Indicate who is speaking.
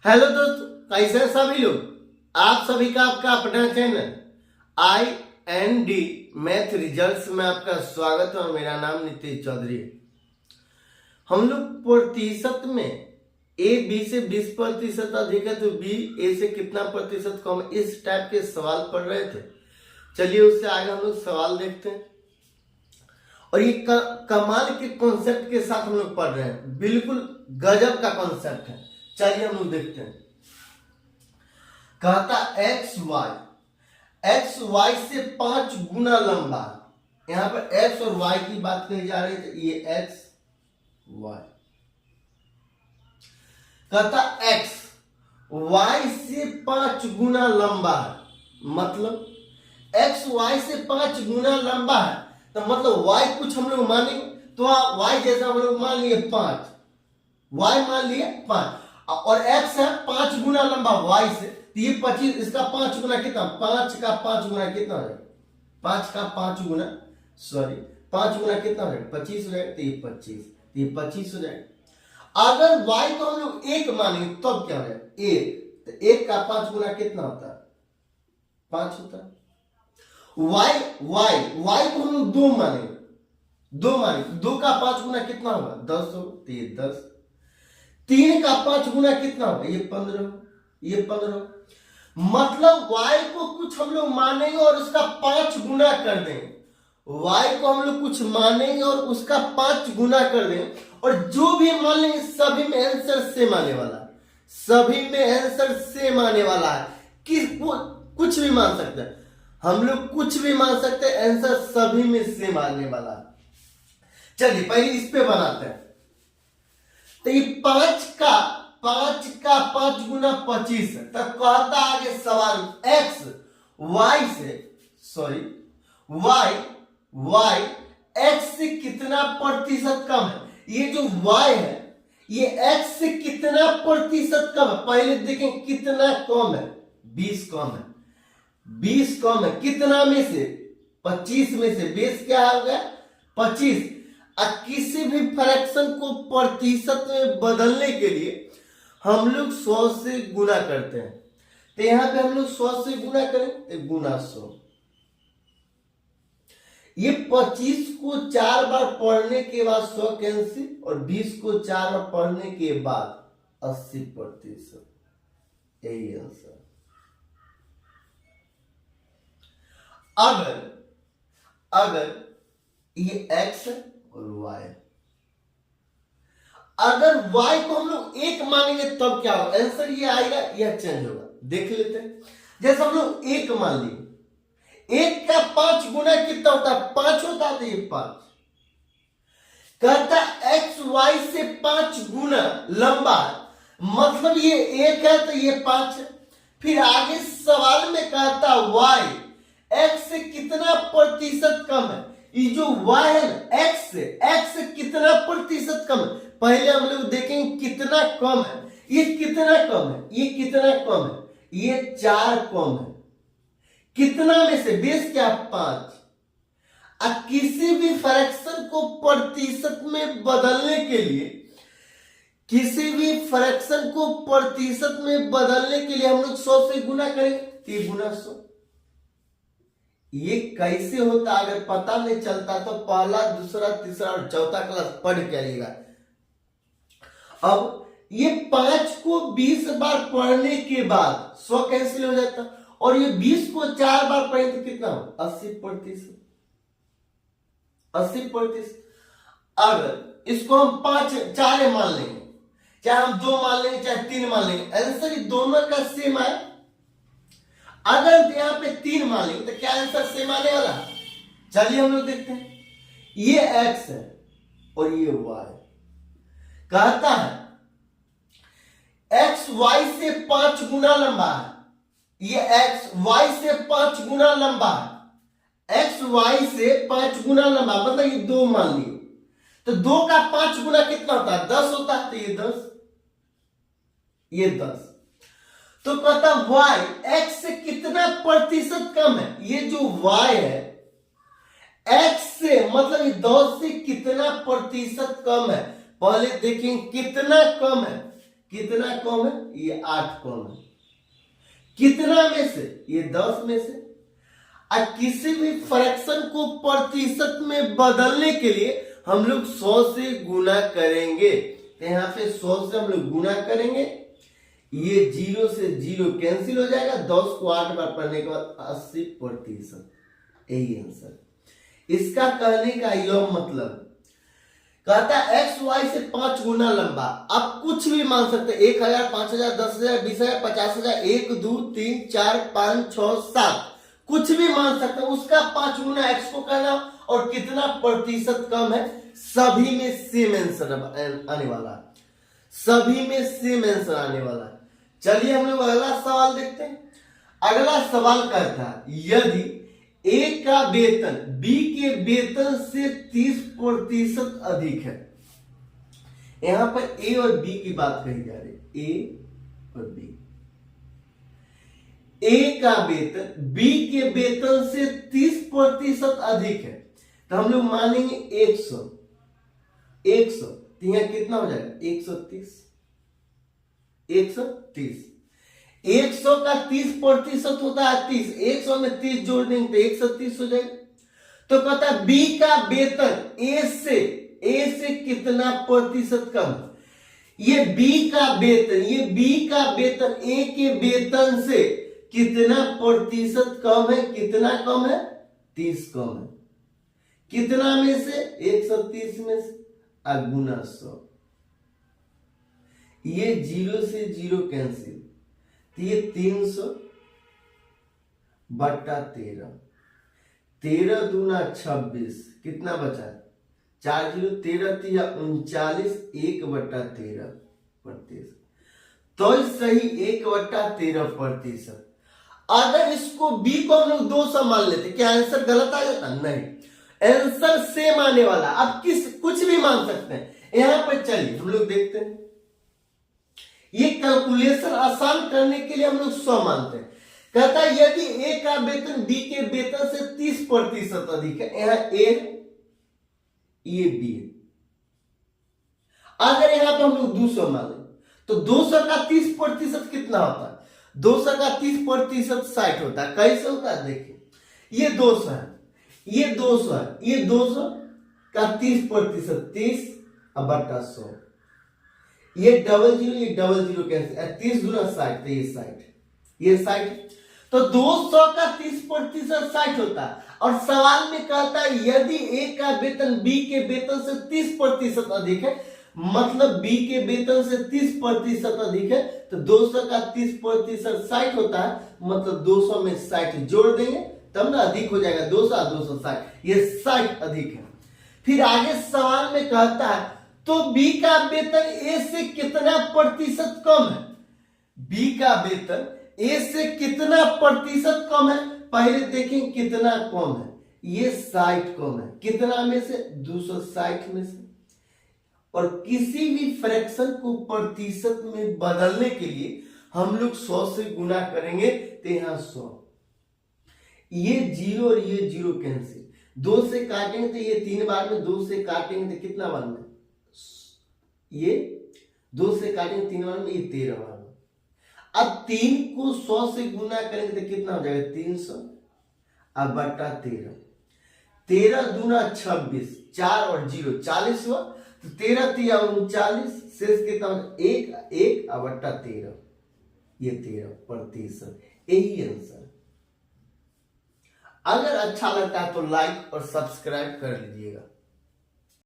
Speaker 1: Hello दोस्तों, कैसे हैं सभी लोग। आप सभी का आपका अपना चैनल IND मैथ रिजल्ट्स में आपका स्वागत है और मेरा नाम नीतीश चौधरी है। हम लोग प्रतिशत में A B से 20% अधिक है तो B A से कितना प्रतिशत कम है, इस टाइप के सवाल पढ़ रहे थे। चलिए उससे आगे हम लोग सवाल देखते हैं और ये कमाल के कॉन्सेप्ट के साथ हम लोग पढ़ रहे हैं। बिल्कुल गजब का कॉन्सेप्ट है। चलिए हम लोग देखते हैं। कहता एक्स वाई से 5 गुना लंबा। यहां पर एक्स और वाई की बात कही जा रही है, तो ये एक्स वाई। कहता एक्स वाई से 5 गुना लंबा है, मतलब एक्स वाई से 5 गुना लंबा है, तो मतलब वाई कुछ हम लोग मानेंगे तो वाई जैसा हम लोग मान लिए 5, वाई मान लिए 5 और एक्स है 5 गुना लंबा वाई से, तो ये 25, इसका 5 गुना कितना, 5 का 5 गुना कितना है, 5 का 5 गुना 5 गुना कितना है 25 रहेगा, तो ये 25, तो ये 25 हो जाएगा। अगर वाई को हम लोग 1 मानेंगे तब तो क्या हो जाएगा 1, तो 1 का 5 गुना कितना होता है 5 होता है। वाई को हम लोग 2 मानेंगे, 2 का 5 गुना कितना होगा 10 होगा, तो ये 10। 3 का 5 गुना कितना होगा ये 15, ये 15। मतलब y को कुछ हम लोग मानेंगे और उसका 5 गुना कर देंगे। y को हम लोग कुछ मानेंगे और उसका 5 गुना कर देंगे और जो भी मान लेंगे सभी में आंसर सेम आने वाला है, सभी में आंसर सेम आने वाला है। कुछ भी मान सकते हैं हम लोग, कुछ भी मान सकते हैं, आंसर सभी में सेम आने वाला है। चलिए पहले इस पे बनाते हैं। तो ये 5 का 5 गुना 25 है। तब कहता आगे सवाल एक्स वाई से वाई एक्स से कितना प्रतिशत कम है। ये जो वाई है ये एक्स से कितना प्रतिशत कम है, पहले देखें कितना कम है, 20 कम है, 20 कम है कितना में से 25 में से, बेस क्या हो गया 25। किसी भी फ्रैक्शन को प्रतिशत में बदलने के लिए हम लोग 100 से गुना करते हैं, तो यहां पे हम लोग 100 से गुना करें तो गुना 100। ये 25 को 4 बार पढ़ने के बाद 100 कैंसिल और 20 को 4 बार पढ़ने के बाद 80%, यही आंसर। अगर ये x है और y है, अगर y को हम लोग 1 मानेंगे तब क्या होगा, आंसर ये आएगा या चेंज होगा, देख लेते हैं। जैसे हम लोग 1 मान लिए, 1 का 5 गुना कितना होता है 5 होता है, तो ये 5। कहता x y से 5 गुना लंबा है, मतलब ये 1 है तो ये 5 है। फिर आगे सवाल में कहता y x से कितना प्रतिशत कम है। ये जो y है ना x से कितना प्रतिशत कम है, पहले हम लोग देखेंगे कितना कम है। ये कितना कम है, ये कितना कम है, ये 4 कम है। कितना में से, बेस क्या 5। किसी भी फ्रैक्शन को प्रतिशत में बदलने के लिए, किसी भी फ्रैक्शन को प्रतिशत में बदलने के लिए हम लोग 100 से गुना करेंगे, 3 गुना 100। ये कैसे होता अगर पता नहीं चलता तो पहला दूसरा तीसरा और चौथा क्लास पढ़ के आइएगा। अब ये 5 को 20 बार पढ़ने के बाद 100 कैंसिल हो जाता और ये 20 को 4 बार पढ़े तो कितना हो 80%। अगर इसको हम 4 मान लेंगे, चाहे हम 2 मान लेंगे चाहे 3 मान लेंगे, आंसर ही दोनों का सेम है। अगर यहां पे 3 मान लेंगे तो क्या आंसर सेम आने वाला। चलिए हम लोग देखते हैं। ये x है और ये y। कहता है x y से 5 गुना लंबा है, ये x y से 5 गुना लंबा है, x y से 5 गुना लंबा मतलब ये 2 मान लिए, तो 2 का 5 गुना कितना होता है 10 होता है, तो ये 10, ये 10। तो कहता y x से कितना प्रतिशत कम है। ये जो y है x से मतलब ये 10 से कितना प्रतिशत कम है, पहले देखें कितना कम है, कितना कम है? ये 8 कम है। कितना में से? ये 10 में से। और किसी भी फ्रैक्शन को प्रतिशत में बदलने के लिए हम लोग 100 से गुना करेंगे। तो यहां पे 100 से हम लोग गुना करेंगे, ये 0 से 0 कैंसिल हो जाएगा, 10 को 8 बार पढ़ने के बाद 80%। यही आंसर। इसका कहने का यह मतलब कहता है एक्स वाई से 5 गुना लंबा। आप कुछ भी मान सकते हैं, 1000, 5000, 10,000, 20,000, 50,000, 1, 2, 3, 4, 5, 6, 7, कुछ भी मान सकते हैं। उसका 5 गुना एक्स को कहना और कितना प्रतिशत कम है, सभी में सेम आंसर आने वाला, सभी में सेम आंसर आने वाला। चलिए हम लोग अगला सवाल देखते हैं। अगला सवाल कहता है यदि ए का वेतन बी के वेतन से 30% अधिक है। यहां पर ए और बी की बात कही जा रही है, ए और बी। ए का वेतन बी के वेतन से 30% अधिक है, तो हम लोग मानेंगे 100। 100 तो यहां कितना हो जाएगा? 130। 130। 100 का 30% होता है 30। 100 में 30 जोड़ देंगे तो 130 हो जाएगा। तो कहता है बी का वेतन ए से कितना प्रतिशत कम है? ये बी का वेतन ए के वेतन से कितना प्रतिशत कम है? कितना कम है? 30 कम है। कितना में से? 130 में से, गुना 100। ये 0 से 0 कैंसिल, तो ये 300 बट्टा 13। 13 दूना 26, कितना बचा? 4 0, 13 3 39, 1/13%। तो सही 1/13%। अगर इसको बी को हम लोग 200 मान लेते, क्या आंसर गलत आ जाता? नहीं, आंसर सेम आने वाला। अब कुछ भी मान सकते हैं। यहां पर चलिए हम लोग देखते हैं, ये कैलकुलेशन आसान करने के लिए हम लोग 100 मानते हैं। कहता है यदि ए का वेतन बी के वेतन से 30% अधिक है, यहां ए, ये बी है। अगर यहां पर हम लोग 200 मान लें, तो 200 का 30% कितना होता है? 200 का 30% 60 होता है। कैसे होता है देखिए, ये 200 है, ये 200 है, ये 200 का 30%, 30 बटा 100। ये डबल जीरो कैंसिल, 30 गुना 60, तो ये 60, ये 60। तो 200 का 30% 60 होता है। और सवाल में कहता है यदि ए का वेतन बी के वेतन से 30% अधिक है, मतलब बी के वेतन से 30% अधिक है, तो 200 का 30% 60 होता है, मतलब 200 में 60 जोड़ देंगे तब ना अधिक हो जाएगा। 200 260, ये 60 अधिक है। फिर आगे सवाल में कहता है तो बी का वेतन ए से कितना प्रतिशत कम है? बी का वेतन ए से कितना प्रतिशत कम है? पहले देखें कितना कम है, ये 60 कम है। कितना में से? 260 में से। और किसी भी फ्रैक्शन को प्रतिशत में बदलने के लिए हम लोग 100 से गुना करेंगे, तो यहां 100, ये 0 और ये 0 कैंसिल, 2 से काटेंगे तो ये 3 बार में, 2 से काटेंगे तो कितना बार में? ये 2 से काटेंगे 3 बार में, ये 13 बार में। अब 3 को 100 से गुना करेंगे तो कितना हो जाएगा? 300 अब बटा 13। 13 दूना 26, 4 और 0 40 हुआ, तो 13 3 39, शेष कितना? 1 अब बटा 13, ये 13%। यही आंसर। अगर अच्छा लगता है तो लाइक और सब्सक्राइब कर लीजिएगा।